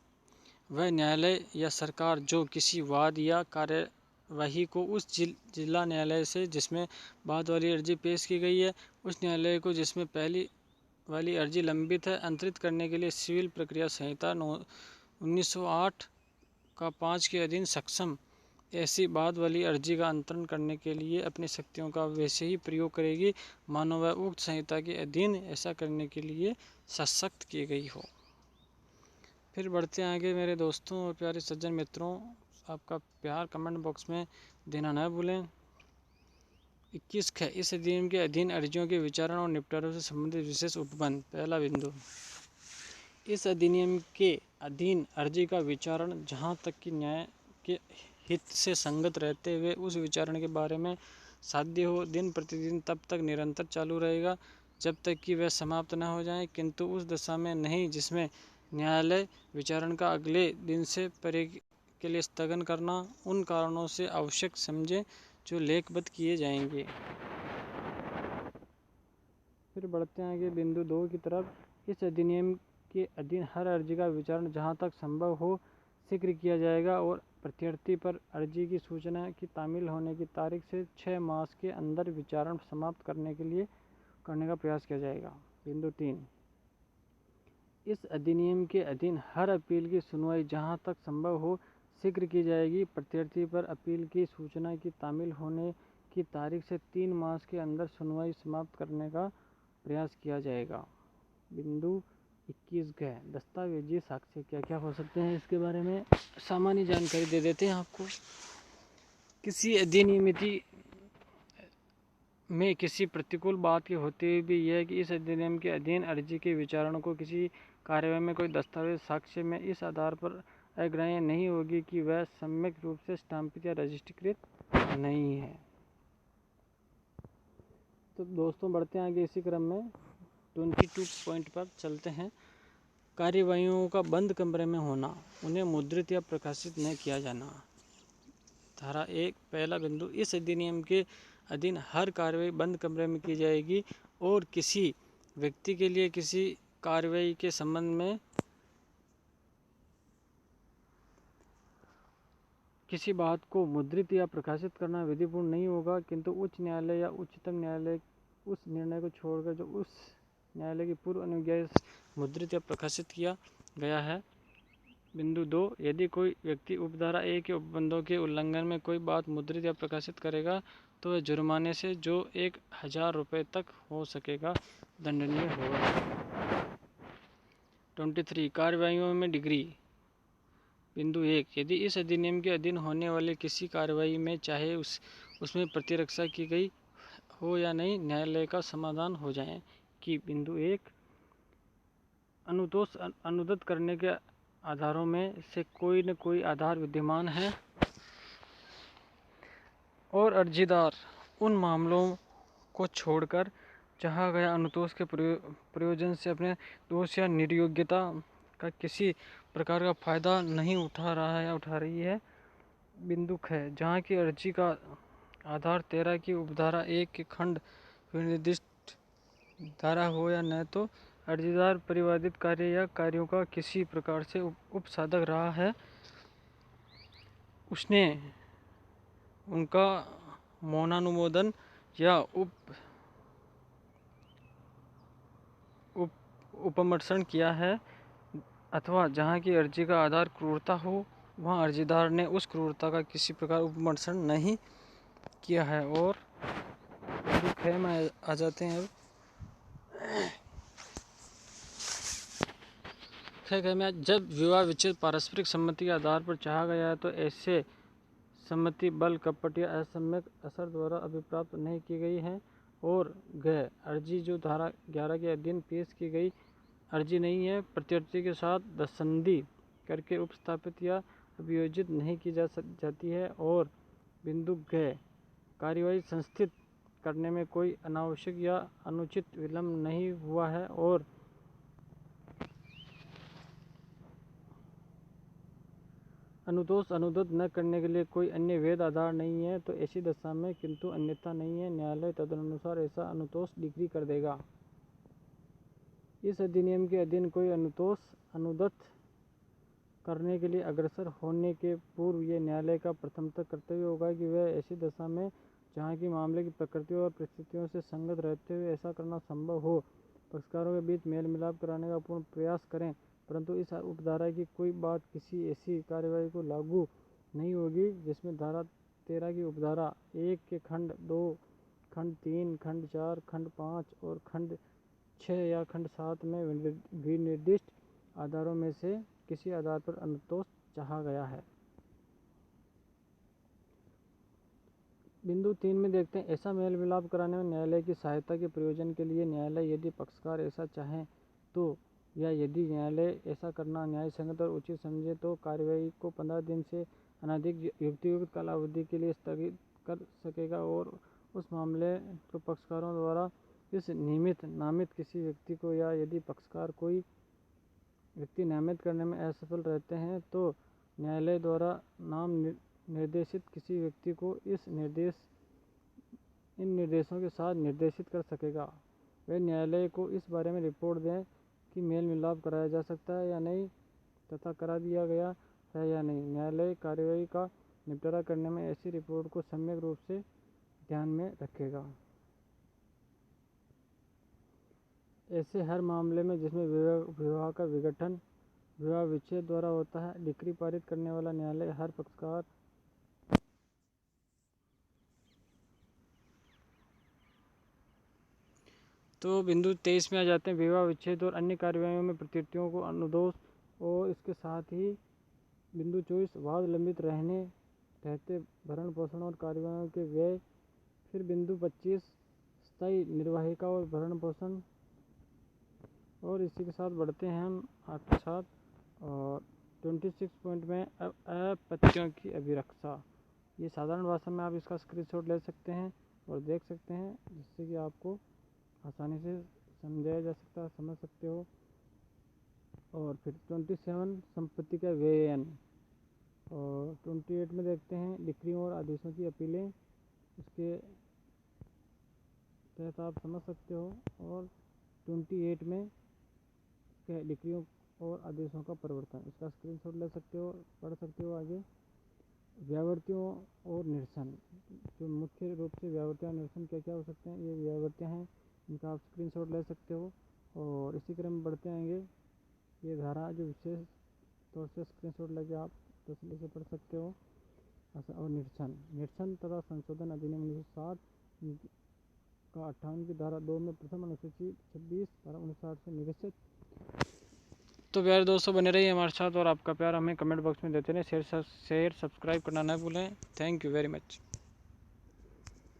वह न्यायालय या सरकार जो किसी वाद या कार्यवाही को उस जिला न्यायालय से जिसमें बाद वाली अर्जी पेश की गई है, उस न्यायालय को जिसमें पहली वाली अर्जी लंबित है, अंतरित करने के लिए सिविल प्रक्रिया संहिता 1908 का 5 के अधीन सक्षम ऐसी बाद वाली अर्जी का अंतरण करने के लिए अपनी शक्तियों का वैसे ही प्रयोग करेगी मानो वह उक्त संहिता के अधीन ऐसा करने के लिए सशक्त की गई हो। फिर बढ़ते हैं आगे मेरे दोस्तों और प्यारे सज्जन मित्रों, आपका प्यार कमेंट बॉक्स में देना न भूलें। 21 ख, इस अधिनियम के अधीन अर्जियों के विचारण और निपटारे से संबंधित विशेष उपबंध। पहला बिंदु, इस अधिनियम के अधीन अर्जी का विचारण जहाँ तक कि न्याय के हित से संगत रहते हुए उस विचारण के बारे में साध्य हो, दिन प्रतिदिन तब तक निरंतर चालू रहेगा जब तक कि वह समाप्त न हो जाए, किंतु उस दशा में नहीं जिसमें न्यायालय विचारण का अगले दिन से परे के लिए स्थगन करना उन कारणों से आवश्यक समझे जो लेखबद्ध किए जाएंगे। फिर बढ़ते हैं आगे बिंदु 2 की तरफ। इस अधिनियम के अधीन हर अर्जी का विचारण जहाँ तक संभव हो शीघ्र किया जाएगा और प्रत्यर्थी पर अर्जी की सूचना की तामील होने की तारीख से 6 मास के अंदर विचारण समाप्त करने का प्रयास किया जाएगा। बिंदु 3, इस अधिनियम के अधीन हर अपील की सुनवाई जहाँ तक संभव हो शीघ्र की जाएगी, प्रत्यर्थी पर अपील की सूचना की तामील होने की तारीख से 3 मास के अंदर सुनवाई समाप्त करने का प्रयास किया जाएगा। बिंदु 21 ग, दस्तावेजी साक्ष्य क्या क्या हो सकते हैं, इसके बारे में सामान्य जानकारी दे देते हैं आपको। किसी अधिनियमित में किसी प्रतिकूल बात के होते हुए भी यह कि इस अधिनियम के अधीन अर्जी के विचारण को किसी कार्यवाही में कोई दस्तावेज साक्ष्य में इस आधार पर अग्राह्य नहीं होगी कि वह सम्यक रूप से स्टाम्पित या रजिस्ट्रीकृत नहीं है। तो दोस्तों बढ़ते हैं आगे इसी क्रम में 22 पॉइंट पर चलते हैं। कार्यवाहियों का बंद कमरे में होना, उन्हें मुद्रित या प्रकाशित न किया जाना। धारा 1 पहला बिंदु, इस अधिनियम के अधीन हर कार्यवाही बंद कमरे में की जाएगी और किसी व्यक्ति के लिए किसी कार्यवाही के संबंध में किसी बात को मुद्रित या प्रकाशित करना विधिपूर्ण नहीं होगा, किंतु उच्च न्यायालय या उच्चतम न्यायालय उस निर्णय को छोड़कर जो उस न्यायालय की पूर्व अनुज्ञा से मुद्रित या प्रकाशित किया गया है। बिंदु 2, यदि कोई व्यक्ति उपधारा 1 के उपबंधों के उल्लंघन में कोई बात मुद्रित या प्रकाशित करेगा तो वह जुर्माने से जो 1000 रुपये तक हो सकेगा दंडनीय होगा। 23, कार्यवाहियों में डिग्री। बिंदु 1, यदि इस अधिनियम के अधीन होने वाले किसी कार्यवाही में चाहे उसमें प्रतिरक्षा की गई हो या नहीं, न्यायालय का समाधान हो जाए कि बिंदु 1, अनुतोष अनुदत्त करने के आधारों में से कोई न कोई आधार विद्यमान है और अर्जीदार उन मामलों को छोड़कर जहाँ गया अनुतोष के प्रयोजन से अपने दोष या निर्योग्यता का किसी प्रकार का फायदा नहीं उठा रहा है या उठा रही है। बिंदु ख, जहाँ की अर्जी का आधार 13 की उपधारा 1 के खंड निर्दिष्ट धारा हो या न, तो अर्जीदार परिवादित कार्य या कार्यों का किसी प्रकार से उपसाधक रहा है, उसने उनका मौनानुमोदन या उपमर्शन किया है, अथवा जहाँ की अर्जी का आधार क्रूरता हो वहाँ अर्जीदार ने उस क्रूरता का किसी प्रकार उपमर्शन नहीं किया है। और ख में आ जाते हैं। अब में जब विवाह विच्छेद पारस्परिक सम्मति के आधार पर चाहा गया है तो ऐसे सम्मति बल, कपट या असम्यक असर द्वारा अभिप्राप्त नहीं की गई है। और ग, अर्जी जो धारा 11 के अधीन पेश की गई अर्जी नहीं है, प्रत्यर्थी के साथ दसंधि करके उपस्थापित या अभियोजित नहीं की जाती है। और बिंदु ग, कार्यवाही संस्थित करने में कोई अनावश्यक या अनुचित विलंब नहीं हुआ है। और अनुतोष अनुरोध न करने के लिए कोई अन्य वैध आधार नहीं है तो ऐसी दशा में किंतु अन्यथा नहीं है, न्यायालय तदनुसार ऐसा अनुतोष डिग्री कर देगा। इस अधिनियम के अधीन कोई अनुतोष अनुरोध करने के लिए अग्रसर होने के पूर्व ये न्यायालय का प्रथमतः कर्तव्य होगा कि वह ऐसी दशा में जहाँ की मामले की प्रकृति और परिस्थितियों से संगत रहते हुए ऐसा करना संभव हो, पक्षकारों के बीच मेल मिलाप कराने का पूर्ण प्रयास करें, परंतु इस उपधारा की कोई बात किसी ऐसी कार्यवाही को लागू नहीं होगी जिसमें धारा 13 की उपधारा 1 के खंड 2, खंड 3, खंड 4, खंड 5 और खंड 6 या खंड 7 में विनिर्दिष्ट आधारों में से किसी आधार पर अनुतोष चाहा गया है। बिंदु 3 में देखते हैं, ऐसा मेल मिलाप कराने में न्यायालय की सहायता के प्रयोजन के लिए न्यायालय यदि पक्षकार ऐसा चाहें तो या यदि न्यायालय ऐसा करना न्याय संगत और उचित समझे तो कार्यवाही को 15 दिन से अनधिक युक्तियुक्त कालावधि के लिए स्थगित कर सकेगा और उस मामले को पक्षकारों द्वारा इस निमित्त नामित किसी व्यक्ति को या यदि पक्षकार कोई व्यक्ति नामित करने में असफल रहते हैं तो न्यायालय द्वारा नाम निर्देशित किसी व्यक्ति को इन निर्देशों के साथ निर्देशित कर सकेगा। वे न्यायालय को इस बारे में रिपोर्ट दें कि मेल मिलाप कराया जा सकता है या नहीं तथा करा दिया गया है या नहीं। न्यायालय कार्यवाही का निपटारा करने में ऐसी रिपोर्ट को सम्यक रूप से ध्यान में रखेगा। ऐसे हर मामले में जिसमें विवाह का विघटन विवाह विच्छेद द्वारा होता है, डिक्री पारित करने वाला न्यायालय हर पक्षकार तो बिंदु 23 में आ जाते हैं, विवाह विच्छेद और अन्य कार्यवाहियों में प्रकृतियों को अनुदोष और इसके साथ ही बिंदु 24 वाद लंबित रहते भरण पोषण और कार्यवाहियों के व्यय। फिर बिंदु 25 स्थायी निर्वाहिका और भरण पोषण, और इसी के साथ बढ़ते हैं हम आपके साथ और 26 पॉइंट में अपत्यों की अभिरक्षा। ये साधारण भाषा में आप इसका स्क्रीनशॉट ले सकते हैं और देख सकते हैं जिससे कि आपको आसानी से समझाया जा सकता है, समझ सकते हो। और फिर 27 संपत्ति का व्ययन और 28 में देखते हैं डिक्रियों और आदेशों की अपीलें, इसके तहत आप समझ सकते हो। और 28 में डिक्रियों और आदेशों का परिवर्तन, इसका स्क्रीनशॉट ले सकते हो, पढ़ सकते हो आगे। व्यावर्तियों और निरसन, जो मुख्य रूप से व्यावर्तियाँ निरसन क्या क्या हो सकते हैं, ये व्यावर्तियाँ हैं, इनका आप स्क्रीनशॉट ले सकते हो। और इसी क्रम में बढ़ते आएंगे, ये धारा जो विशेष तौर से स्क्रीनशॉट लेके आप तसल्ली से पढ़ सकते हो। और निरसन तथा संशोधन अधिनियम 1960 का 58 की धारा 2 में प्रथम अनुसूची 26 धारा 59 से निरसित। तो प्यारे दोस्तों बने रहिए हमारे साथ और आपका प्यार हमें कमेंट बॉक्स में देते रहे। शेयर सब्सक्राइब करना न भूलें। Thank you very much.